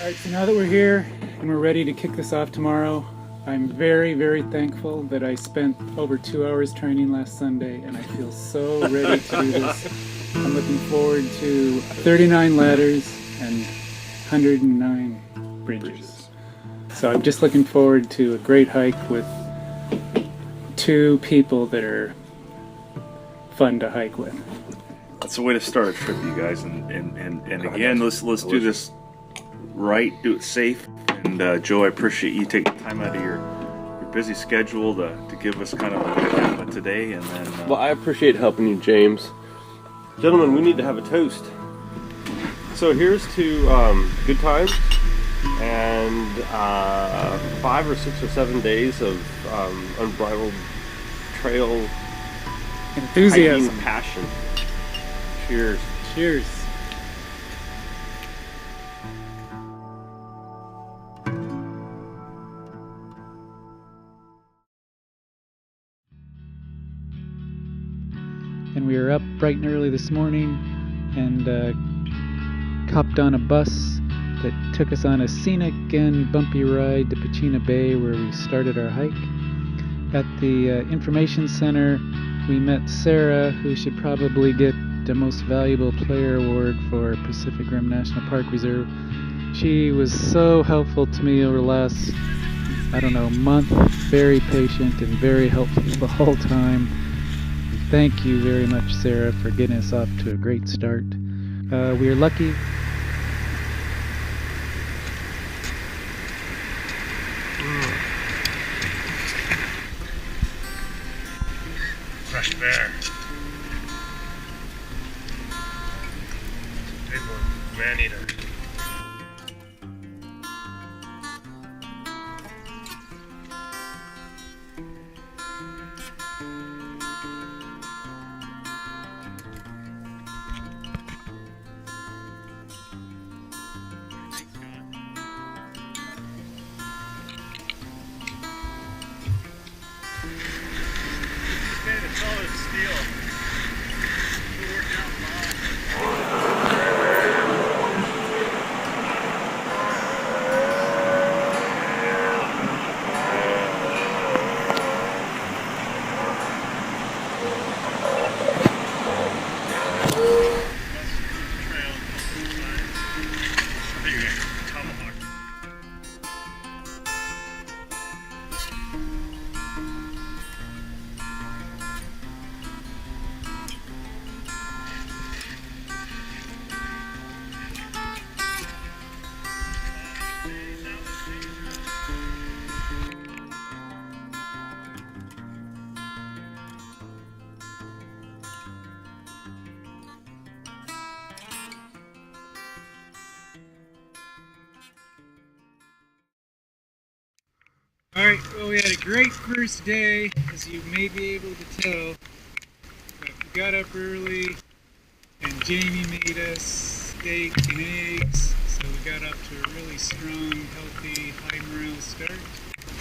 Alright, so now that we're here and we're ready to kick this off tomorrow, I'm very, very thankful that I spent over 2 hours training last Sunday, and I feel so ready to do this. I'm looking forward to 39 ladders and 109 bridges. So I'm just looking forward to a great hike with two people that are fun to hike with. That's a way to start a trip, you guys. And again, let's do this right, do it safe. And Joe, I appreciate you taking time out of your busy schedule to give us kind of a today. And then well, I appreciate helping you, James. Gentlemen, we need to have a toast. So here's to good times and 5 or 6 or 7 days of unbridled trail enthusiasm, hiking passion. Cheers. Cheers. And we were up bright and early this morning and hopped on a bus that took us on a scenic and bumpy ride to Pachena Bay, where we started our hike. At the information center, we met Sarah, who should probably get the Most Valuable Player Award for Pacific Rim National Park Reserve. She was so helpful to me over the last, month. Very patient and very helpful the whole time. Thank you very much, Sarah, for getting us off to a great start. We are lucky. Fresh bear. Big one. Man eater. Alright, well, we had a great first day, as you may be able to tell. But we got up early, and Jamie made us steak and eggs, so we got up to a really strong, healthy, high morale start.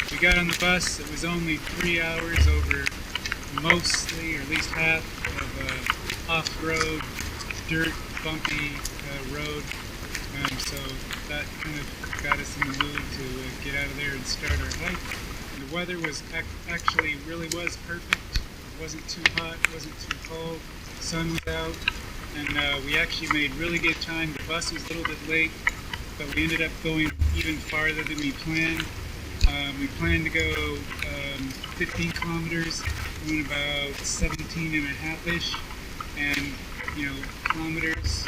We got on the bus. It was only 3 hours over mostly, or at least half, of off-road, dirt, bumpy road. So that kind of got us in the mood to get out of there and start our hike. And the weather was actually really was perfect. It wasn't too hot, it wasn't too cold. The sun was out, and we actually made really good time. The bus was a little bit late, but we ended up going even farther than we planned. We planned to go 15 kilometers. We went about 17 and a half-ish, and kilometers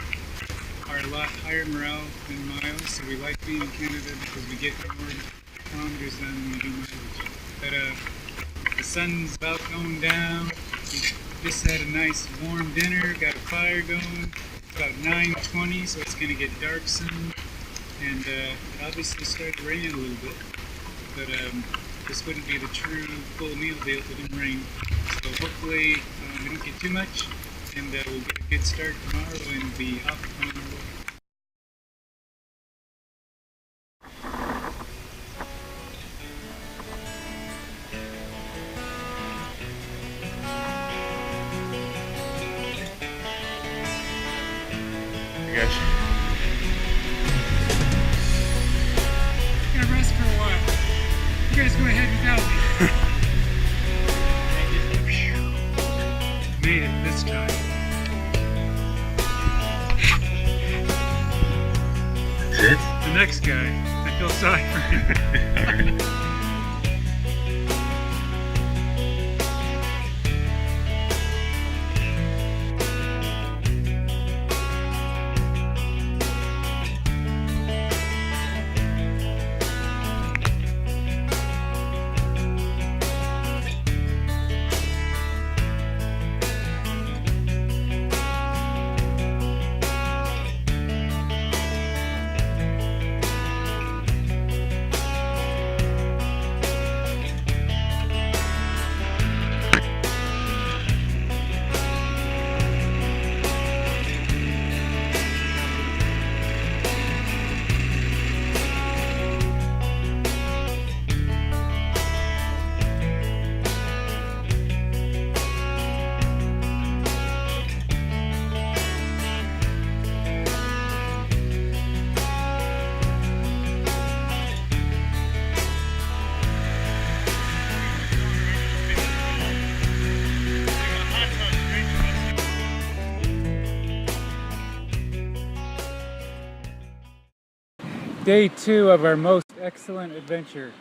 are a lot higher morale than miles, so we like being in Canada because we get more kilometers done than we do mileage. But the sun's about going down. We just had a nice warm dinner, got a fire going. It's about 9:20, so it's going to get dark soon. And it obviously started raining a little bit, but this wouldn't be the true full meal deal if it didn't rain. So hopefully we don't get too much, and we'll get a good start tomorrow and be off on our way. Hey guys. nice guy. I feel sorry for him. Day 2 of our most excellent adventure.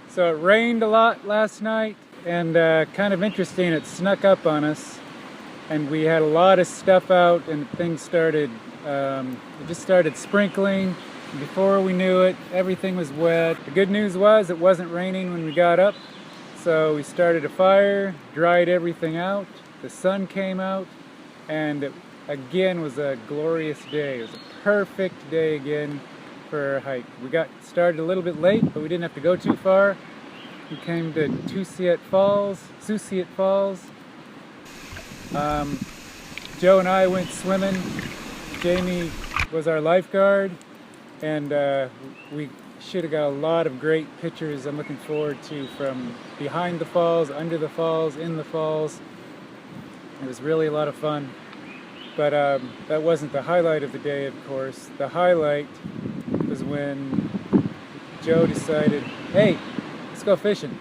So it rained a lot last night, and kind of interesting, it snuck up on us, and we had a lot of stuff out, and things started, it just started sprinkling. Before we knew it, everything was wet. The good news was it wasn't raining when we got up, so we started a fire, dried everything out, the sun came out, and it again was a glorious day. It was a perfect day again for a hike. We got started a little bit late, but we didn't have to go too far. We came to Susiet Falls. Joe and I went swimming. Jamie was our lifeguard, and we should have got a lot of great pictures I'm looking forward to from behind the falls, under the falls, in the falls. It was really a lot of fun. But that wasn't the highlight of the day, of course. The highlight was when Joe decided, hey, let's go fishing.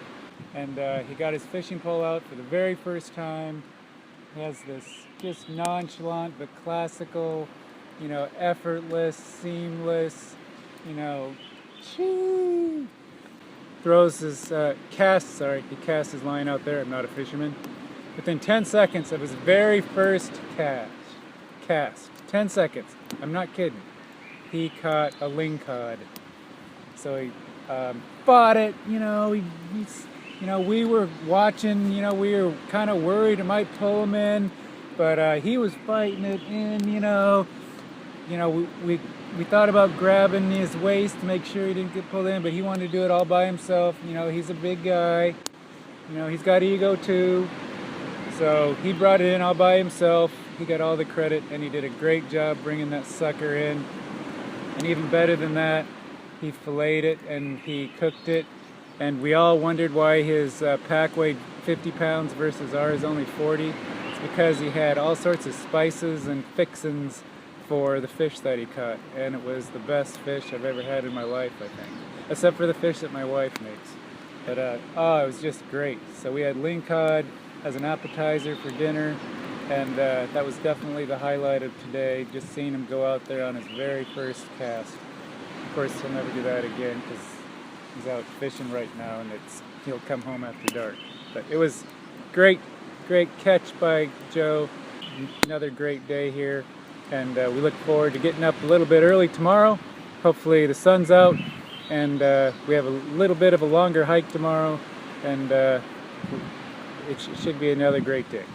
And he got his fishing pole out for the very first time. He has this just nonchalant but classical, you know, effortless, seamless, you know, chee. Throws his, he casts his line out there. I'm not a fisherman. Within 10 seconds of his very first cast, 10 seconds, I'm not kidding, he caught a lingcod. So he fought it, you know, we were watching, you know, we were kind of worried it might pull him in, but he was fighting it in, you know, we thought about grabbing his waist to make sure he didn't get pulled in, but he wanted to do it all by himself. You know, he's a big guy, you know, he's got ego too, so he brought it in all by himself. He got all the credit, and he did a great job bringing that sucker in. And even better than that, he filleted it and he cooked it. And we all wondered why his pack weighed 50 pounds versus ours only 40. It's because he had all sorts of spices and fixins for the fish that he caught. And it was the best fish I've ever had in my life, I think. Except for the fish that my wife makes. But, it was just great. So we had lingcod as an appetizer for dinner. And that was definitely the highlight of today, just seeing him go out there on his very first cast. Of course, he'll never do that again because he's out fishing right now, and he'll come home after dark. But it was great catch by Joe. Another great day here, and we look forward to getting up a little bit early tomorrow. Hopefully the sun's out, and we have a little bit of a longer hike tomorrow, and it should be another great day.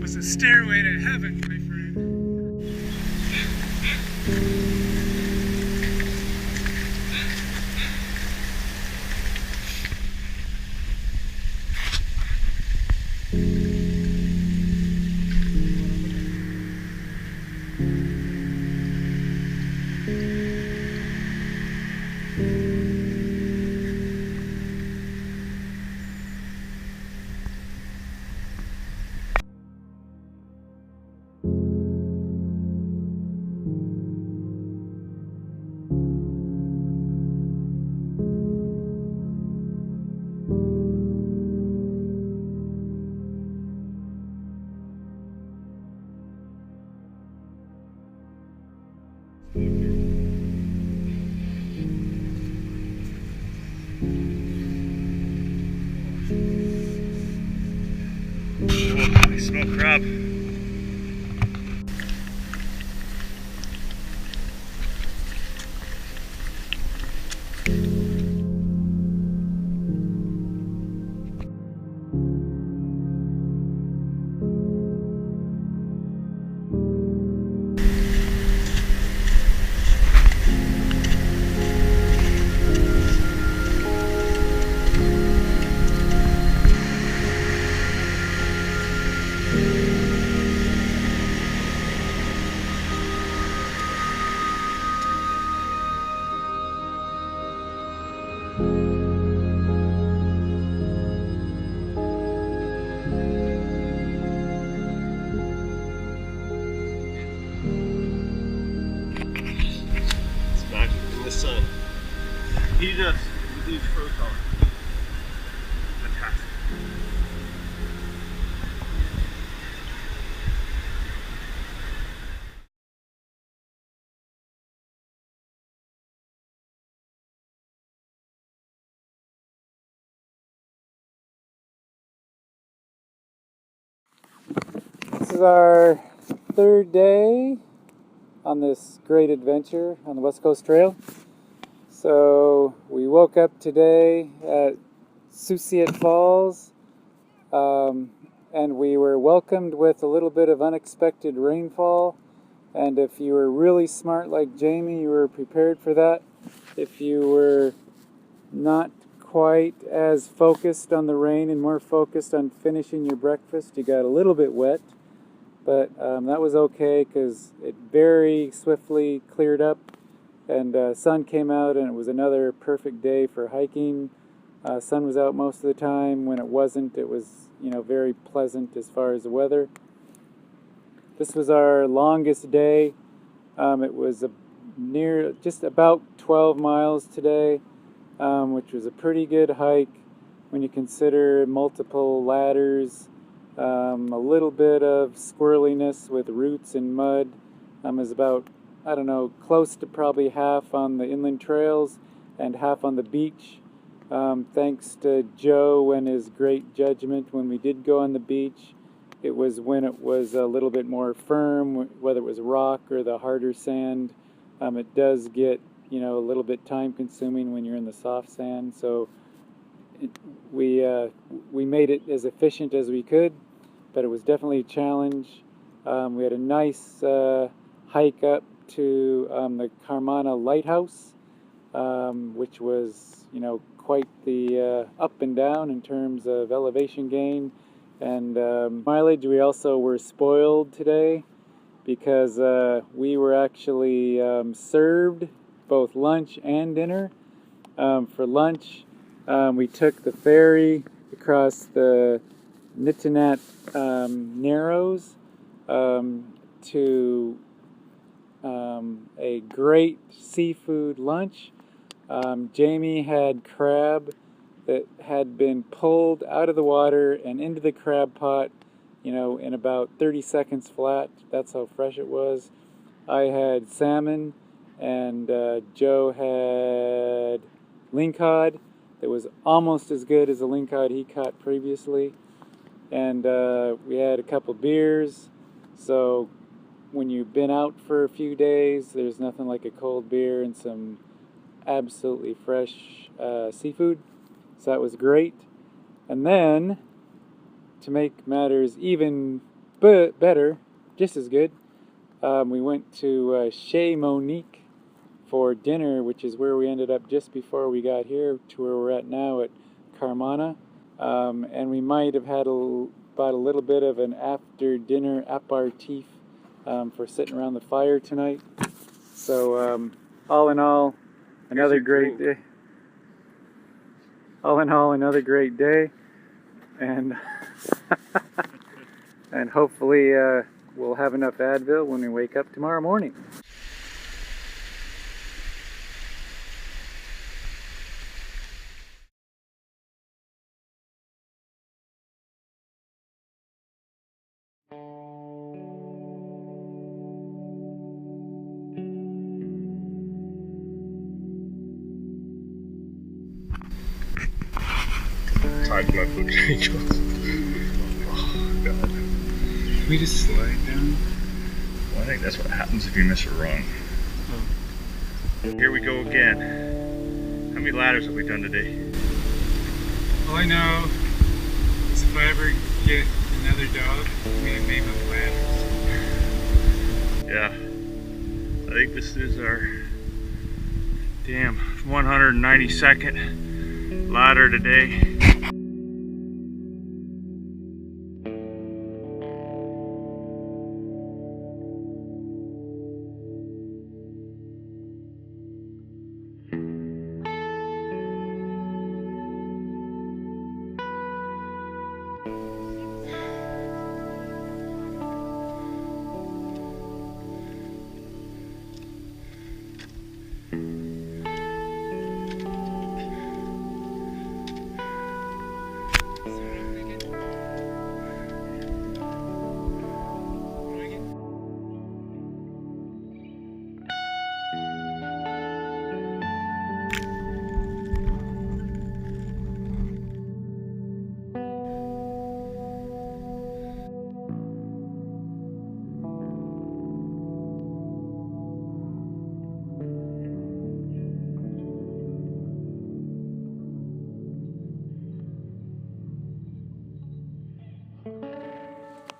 It's a stairway to heaven, my friend. Oh, I smell crab. Sun. He just huge proton. Fantastic. This is our third day on this great adventure on the West Coast Trail. So we woke up today at Suciet Falls, and we were welcomed with a little bit of unexpected rainfall. And if you were really smart like Jamie, you were prepared for that. If you were not quite as focused on the rain and more focused on finishing your breakfast, you got a little bit wet. But that was okay because it very swiftly cleared up, and sun came out, and it was another perfect day for hiking. Sun was out most of the time. When it wasn't, it was very pleasant as far as the weather. This was our longest day. It was just about 12 miles today, which was a pretty good hike when you consider multiple ladders. A little bit of squirreliness with roots and mud. Is about, I don't know, close to probably half on the inland trails and half on the beach. Thanks to Joe and his great judgment when we did go on the beach. It was when it was a little bit more firm, whether it was rock or the harder sand. It does get, a little bit time consuming when you're in the soft sand. So we made it as efficient as we could, but it was definitely a challenge. We had a nice hike up to the Carmana Lighthouse, which was, quite the up and down in terms of elevation gain and mileage. We also were spoiled today because we were actually served both lunch and dinner. For lunch, we took the ferry across the Nitinat Narrows to a great seafood lunch. Jamie had crab that had been pulled out of the water and into the crab pot, in about 30 seconds flat. That's how fresh it was. I had salmon, and Joe had lingcod that was almost as good as the lingcod he caught previously. And we had a couple beers. So when you've been out for a few days, there's nothing like a cold beer and some absolutely fresh seafood. So that was great. And then, to make matters even better, just as good, we went to Chez for dinner, which is where we ended up just before we got here to where we're at now at Carmana. And we might have had about a little bit of an after-dinner aperitif for sitting around the fire tonight. So all in all, another great day. All in all, another great day, and and hopefully we'll have enough Advil when we wake up tomorrow morning. high blood fluid angels. Oh, God. Can we just slide down? Well, I think that's what happens if you miss a rung. Here we go again. How many ladders have we done today? All I know is if I ever get another dog, I'm gonna name him Ladders. Yeah. I think this is our damn 192nd ladder today.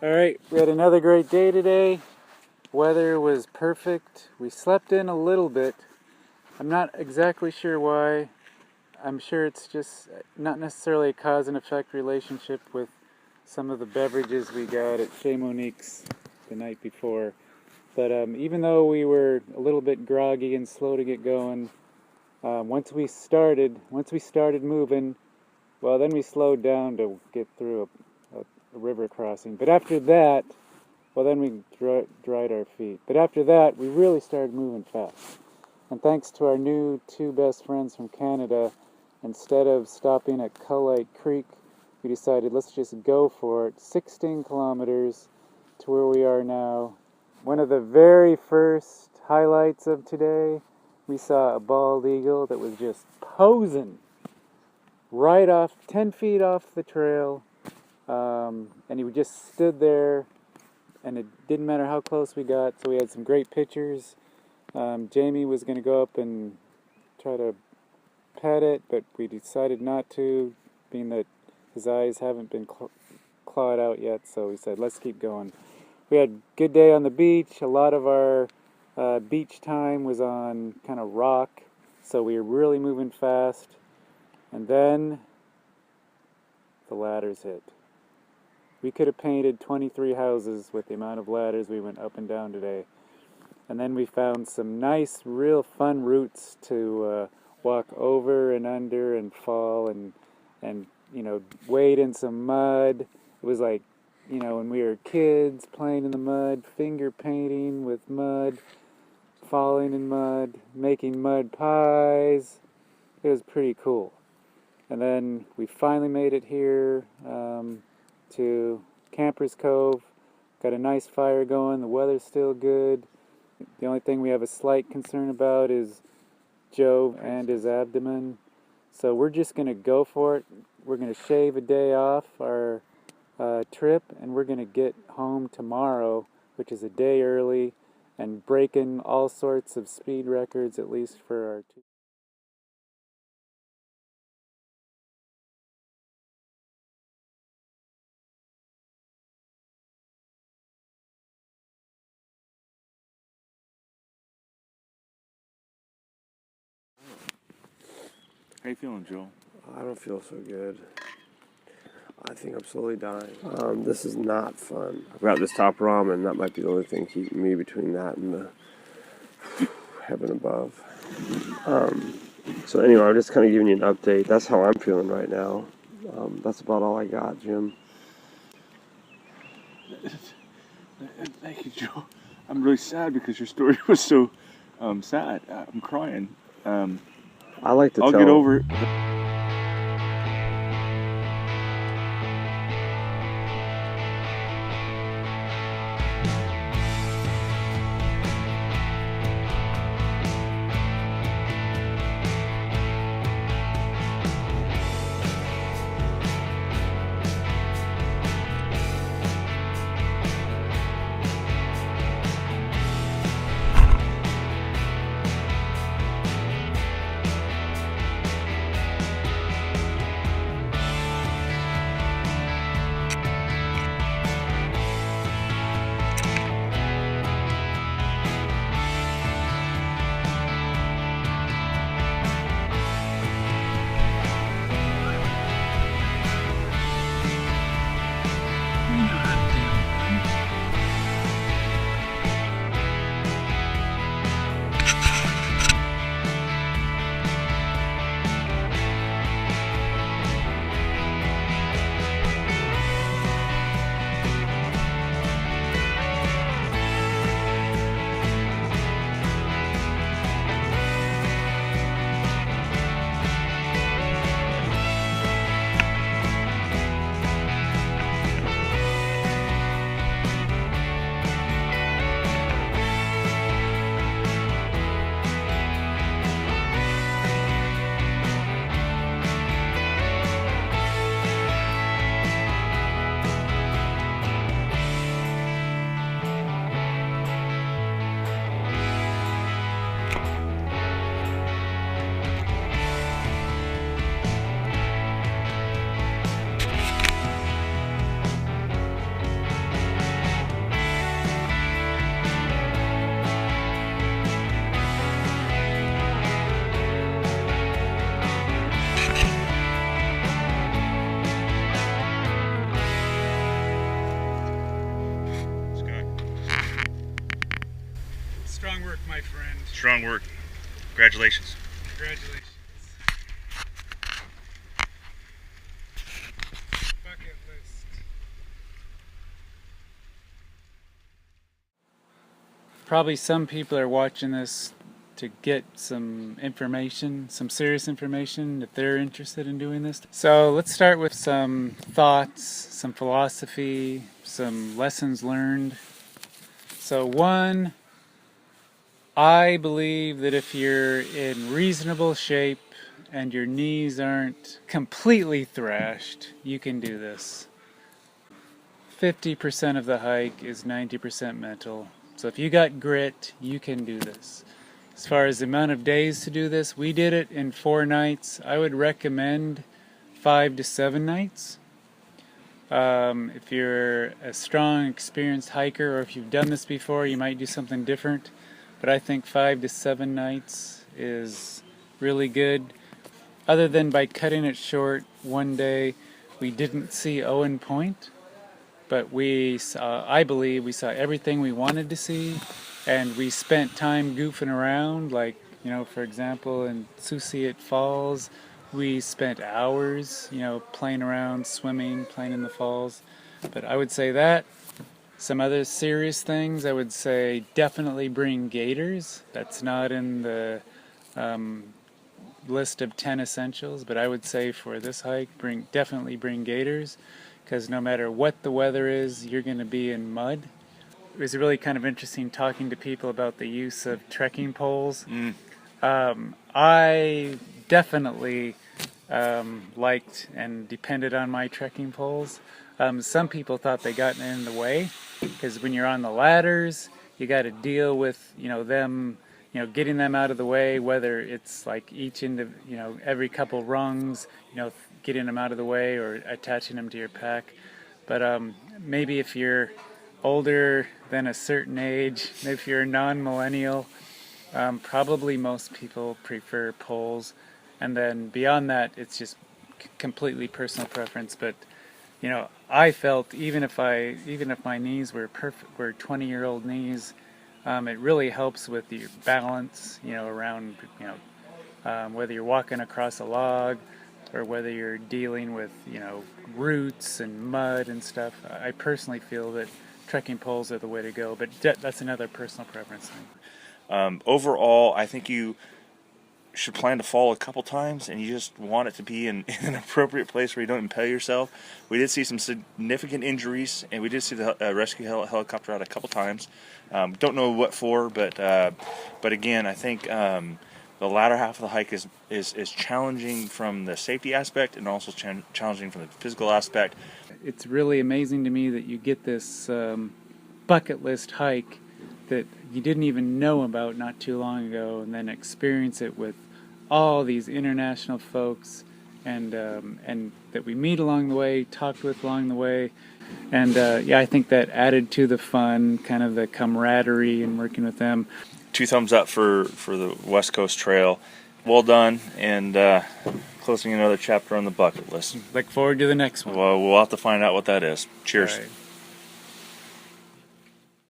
Alright, we had another great day today. Weather was perfect. We slept in a little bit. I'm not exactly sure why. I'm sure it's just not necessarily a cause and effect relationship with some of the beverages we got at Chez the night before. But even though we were a little bit groggy and slow to get going, once we started moving, well, then we slowed down to get through a river crossing. But after that, well, then we dried our feet. But after that, we really started moving fast. And thanks to our new two best friends from Canada, instead of stopping at Creek, we decided let's just go for it. 16 kilometers to where we are now. One of the very first highlights of today, we saw a bald eagle that was just posing right off, 10 feet off the trail. And he just stood there, and it didn't matter how close we got, so we had some great pictures. Jamie was going to go up and try to pet it, but we decided not to, being that his eyes haven't been clawed out yet, so we said, let's keep going. We had a good day on the beach. A lot of our beach time was on kind of rock, so we were really moving fast. And then the ladders hit. We could have painted 23 houses with the amount of ladders we went up and down today. And then we found some nice, real fun routes to walk over and under and fall and you know, wade in some mud. It was like, you know, when we were kids playing in the mud, finger painting with mud, falling in mud, making mud pies. It was pretty cool. And then we finally made it here to Camper's Cove. Got a nice fire going. The weather's still good. The only thing we have a slight concern about is Joe and his abdomen. So we're just going to go for it. We're going to shave a day off our trip, and we're going to get home tomorrow, which is a day early, and breaking all sorts of speed records, at least for our two. How you feeling, Joe? I don't feel so good. I think I'm slowly dying. This is not fun. I've got this top ramen. That might be the only thing keeping me between that and the heaven above. So anyway, I'm just kind of giving you an update. That's how I'm feeling right now. That's about all I got, Jim. Thank you, Joe. I'm really sad because your story was so sad. I'm crying. I like to I'll tell... get over it. my friend. Strong work. Congratulations. Congratulations. Bucket list. Probably some people are watching this to get some information, some serious information, if they're interested in doing this. So let's start with some thoughts, some philosophy, some lessons learned. So one, I believe that if you're in reasonable shape and your knees aren't completely thrashed, you can do this. 50% of the hike is 90% mental. So if you got grit, you can do this. As far as the amount of days to do this, we did it in 4 nights. I would recommend 5 to 7 nights. If you're a strong, experienced hiker, or if you've done this before, you might do something different. But I think 5 to 7 nights is really good. Other than by cutting it short one day, we didn't see Owen Point, but I believe we saw everything we wanted to see, and we spent time goofing around, like, for example, in Susiat Falls, we spent hours, playing around, swimming, playing in the falls. But I would say that. Some other serious things, I would say definitely bring gaiters. That's not in the list of 10 essentials, but I would say for this hike, definitely bring gaiters, because no matter what the weather is, you're going to be in mud. It was really kind of interesting talking to people about the use of trekking poles. I definitely liked and depended on my trekking poles. Some people thought they got in the way, because when you're on the ladders, you got to deal with them, getting them out of the way, whether it's like every couple rungs, getting them out of the way or attaching them to your pack. But maybe if you're older than a certain age, maybe if you're a non-millennial, probably most people prefer poles. And then beyond that, it's just completely personal preference. But I felt even if my knees were perfect, were 20-year-old knees, it really helps with your balance, around, whether you're walking across a log or whether you're dealing with, roots and mud and stuff. I personally feel that trekking poles are the way to go, but that's another personal preference thing. Overall, I think you should plan to fall a couple times, and you just want it to be in an appropriate place where you don't impale yourself. We did see some significant injuries, and we did see the rescue helicopter out a couple times. Don't know what for, but again, I think the latter half of the hike is challenging from the safety aspect and also challenging from the physical aspect. It's really amazing to me that you get this bucket list hike that you didn't even know about not too long ago, and then experience it with all these international folks and that we meet along the way, talked with along the way. And I think that added to the fun, kind of the camaraderie and working with them. 2 thumbs up for the West Coast Trail. Well done, and closing another chapter on the bucket list. Look forward to the next one. Well, we'll have to find out what that is. Cheers. All right.